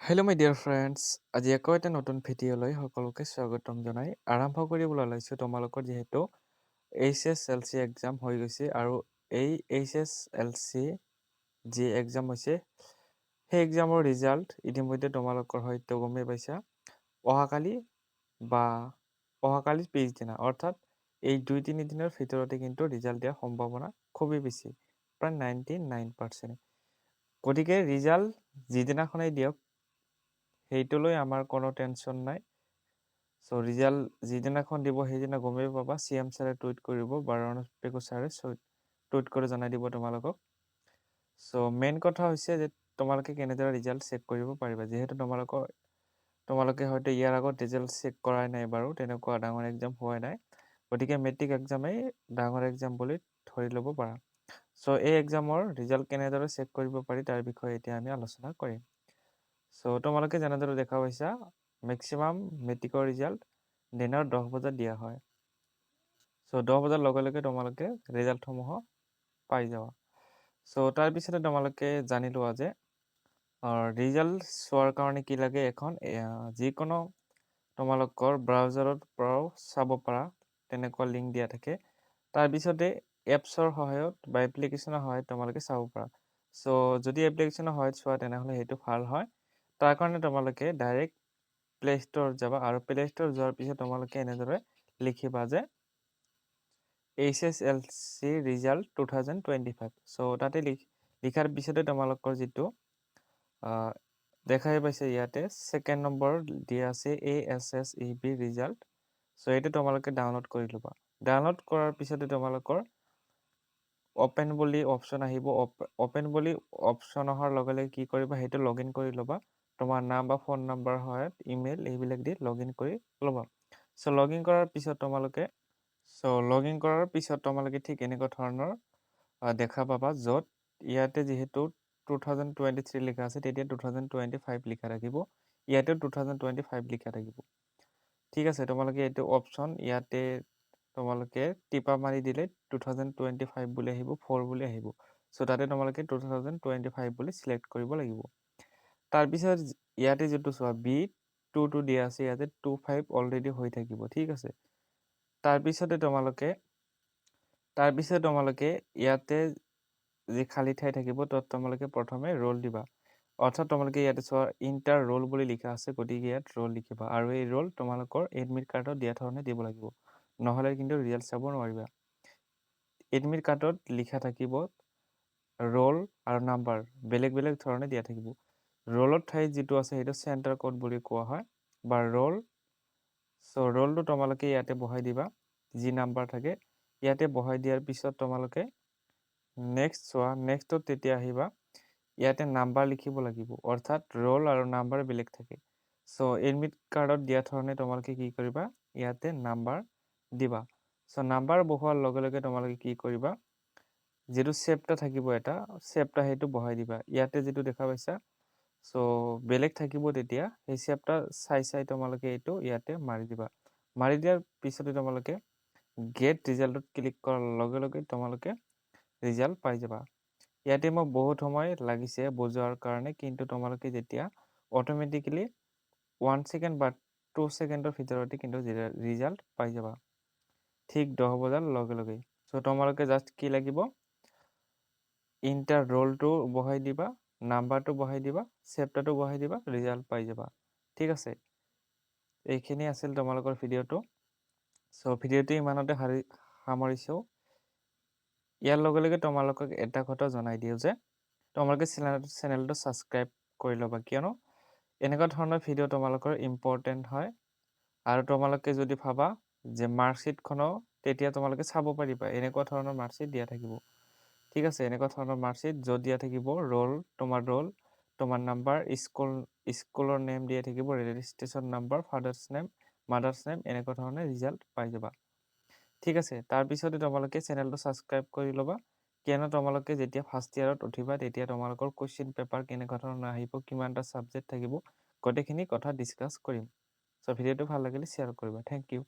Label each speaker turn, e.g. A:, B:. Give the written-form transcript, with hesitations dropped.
A: Hello' মাই dear friends, আজি আকৌ এটা নতুন ভিডিঅ'লৈ সকলোকে স্বাগতম জনাই আৰম্ভ কৰিবলৈ ওলাইছোঁ। তোমালোকৰ যিহেতু HSLC এক্সাম হৈ গৈছে আৰু এই HSLC যি এক্সাম হৈছে সেই এক্সামৰ ৰিজাল্ট ইতিমধ্যে তোমালোকৰ হয়তো গমেই পাইছা। অহাকালি বা অহাকালিৰ পিছদিনা অৰ্থাৎ এই 2-3 দিনৰ ভিতৰতে কিন্তু ৰিজাল্ট দিয়াৰ সম্ভাৱনা খুবেই বেছি, প্ৰায় 99%। গতিকে ৰিজাল্ট যিদিনাখনেই দিয়ক সেইটোলৈ আমাৰ কোনো টেনশ্যন নাই। চ' ৰিজাল্ট যিদিনাখন দিব সেইদিনা গমেই পাবা। CM ছাৰে টুইট কৰিব বা ৰণত পেগু ছাৰে টুইট কৰি জনাই দিব তোমালোকক। চ' মেইন কথা হৈছে যে তোমালোকে কেনেদৰে ৰিজাল্ট চেক কৰিব পাৰিবা। যিহেতু তোমালোকে হয়তো ইয়াৰ আগত ৰিজাল্ট চেক কৰাই নাই বাৰু, তেনেকুৱা ডাঙৰ এক্সাম হোৱাই নাই। গতিকে মেট্ৰিক এক্সামেই ডাঙৰ এক্সাম বুলি ধৰি ল'ব পাৰা। চ' এই এক্সামৰ ৰিজাল্ট কেনেদৰে চেক কৰিব পাৰি তাৰ বিষয়ে এতিয়া আমি আলোচনা কৰিম। চ' তোমালোকে যেনেদৰে দেখা পাইছা, মেক্সিমাম মেট্ৰিকৰ ৰিজাল্ট দিনৰ 10 বজাত দিয়া হয়। চ' 10 বজাৰ লগে লগে তোমালোকে ৰিজাল্টসমূহ পাই যাবা। চ' তাৰপিছতে তোমালোকে জানি লোৱা যে ৰিজাল্ট চোৱাৰ কাৰণে কি লাগে। এখন যিকোনো তোমালোকৰ ব্ৰাউজাৰৰ পৰাও চাব পাৰা, তেনেকুৱা লিংক দিয়া থাকে। তাৰপিছতে এপছৰ সহায়ত বা এপ্লিকেশ্যনৰ সহায়ত তোমালোকে চাব পাৰা। চ' যদি এপ্লিকেশ্যনৰ সহায়ত চোৱা তেনেহ'লে সেইটো ভাল হয়। তাৰ কাৰণে তোমালোকে ডাইৰেক্ট প্লে ষ্ট'ৰত যাবা আৰু প্লে ষ্ট'ৰত যোৱাৰ পিছত তোমালোকে এনেদৰে লিখিবা যে HSLC ৰিজাল্ট 2025। চ' তাতে লিখাৰ পিছতে তোমালোকৰ যিটো দেখাই পাইছে ইয়াতে ছেকেণ্ড নম্বৰ দিয়া আছে ASSEB ৰিজাল্ট। চ' এইটো তোমালোকে ডাউনলোড কৰি ল'বা। ডাউনলোড কৰাৰ পিছতে তোমালোকৰ অপেন বুলি অপশ্যন আহিব। অপেন বুলি অপশ্যন অহাৰ লগে লগে কি কৰিবা, সেইটো লগ ইন কৰি ল'বা। তোমাৰ নাম বা ফোন নাম্বাৰ সহায়ত ইমেইল এইবিলাক দি লগ ইন কৰি ল'বা। চ' লগ ইন কৰাৰ পিছত তোমালোকে ঠিক এনেকুৱা ধৰণৰ দেখা পাবা, য'ত ইয়াতে যিহেতু 2023 লিখা আছে তেতিয়া 2025 লিখা থাকিব, ইয়াতেও 2025 লিখা থাকিব। ঠিক আছে, তোমালোকে এইটো অপশ্যন ইয়াতে তোমালোকে টিপা মাৰি দিলে 2025 বুলি আহিব, 4 বুলি আহিব। চ' তাতে তোমালোকে 2025 বুলি চিলেক্ট কৰিব লাগিব। তাৰপিছত ইয়াতে যিটো চোৱা B22 দিয়া আছে, ইয়াতে 25 অলৰেডি হৈ থাকিব। ঠিক আছে, তাৰপিছতে তোমালোকে ইয়াতে যি খালী ঠাই থাকিব তাত তোমালোকে প্ৰথমে ৰোল দিবা। অৰ্থাৎ তোমালোকে ইয়াতে চোৱা ইণ্টাৰ ৰোল বুলি লিখা আছে, গতিকে ইয়াত ৰোল লিখিবা আৰু এই ৰোল তোমালোকৰ এডমিট কাৰ্ডত দিয়া ধৰণে দিব লাগিব, নহ'লে কিন্তু ৰিজাল্ট চাব নোৱাৰিবা। এডমিট কাৰ্ডত লিখা থাকিব ৰোল আৰু নাম্বাৰ বেলেগ বেলেগ ধৰণে দিয়া থাকিব। ৰোলৰ ঠাইত যিটো আছে সেইটো চেণ্টাৰ কোড বুলি কোৱা হয় বা ৰোল। চ' ৰোলটো তোমালোকে ইয়াতে বহাই দিবা, যি নাম্বাৰ থাকে ইয়াতে বহাই দিয়াৰ পিছত তোমালোকে নেক্সট চোৱা, নেক্সটত তেতিয়া আহিবা। ইয়াতে নাম্বাৰ লিখিব লাগিব, অৰ্থাৎ ৰোল আৰু নাম্বাৰ বেলেগ থাকে। চ' এডমিট কাৰ্ডত দিয়া ধৰণে তোমালোকে কি কৰিবা, ইয়াতে নাম্বাৰ দিবা। চ' নাম্বাৰ বহোৱাৰ লগে লগে তোমালোকে কি কৰিবা, যিটো চেপ্টা থাকিব এটা চেপ্টা সেইটো বহাই দিবা। ইয়াতে যিটো দেখা পাইছা, চ' বেলেগ থাকিব তেতিয়া সেই চেপ্টা চাই তোমালোকে এইটো ইয়াতে মাৰি দিবা। মাৰি দিয়াৰ পিছতে তোমালোকে গেট ৰিজাল্টত ক্লিক কৰাৰ লগে লগে তোমালোকে ৰিজাল্ট পাই যাবা। ইয়াতে মোক বহুত সময় লাগিছে বুজোৱাৰ কাৰণে, কিন্তু তোমালোকে যেতিয়া অট'মেটিকেলি 1 ছেকেণ্ড বা 2 ছেকেণ্ডৰ ভিতৰতে কিন্তু ৰিজাল্ট পাই যাবা, ঠিক 10 বজাৰ লগে লগে। চ' তোমালোকে জাষ্ট কি লাগিব, ইণ্টাৰ ৰোলটো বহাই দিবা, নাম্বাৰটো বহাই দিবা, চেপ্টাৰটো বহাই দিবা, ৰিজাল্ট পাই যাবা। ঠিক আছে, এইখিনি আছিল তোমালোকৰ ভিডিঅ'টো। চ' ভিডিঅ'টো ইমানতে সামৰিছোঁ। ইয়াৰ লগে লগে তোমালোকক এটা কথা জনাই দিওঁ যে তোমালোকে চেনেলটো ছাবস্ক্ৰাইব কৰি ল'বা, কিয়নো এনেকুৱা ধৰণৰ ভিডিঅ' তোমালোকৰ ইম্পৰ্টেণ্ট হয়। আৰু তোমালোকে যদি ভাবা যে মাৰ্কশ্বিটখনো তেতিয়া তোমালোকে চাব পাৰিবা, এনেকুৱা ধৰণৰ মাৰ্কশ্বিট দিয়া থাকিব। ঠিক আছে, এনেকুৱা ধৰণৰ মাৰ্কশ্বিট য'ত দিয়া থাকিব ৰোল, তোমাৰ নাম্বাৰ, স্কুলৰ নেম দিয়া থাকিব, registration number, father's name, mothers name, এনেকুৱা ধৰণে ৰিজাল্ট পাই যাবা। ঠিক আছে, তাৰপিছতে তোমালোকে চেনেলটো ছাবস্ক্ৰাইব কৰি ল'বা, কিয়নো তোমালোকে যেতিয়া ফাৰ্ষ্ট ইয়াৰত উঠিবা তেতিয়া তোমালোকৰ কুৱেশ্যন পেপাৰ কেনেকুৱা ধৰণৰ আহিব, কিমানটা ছাবজেক্ট থাকিব, গোটেইখিনি কথা ডিছকাছ কৰিম। চ' ভিডিঅ'টো ভাল লাগিলে শ্বেয়াৰ কৰিবা। Thank U.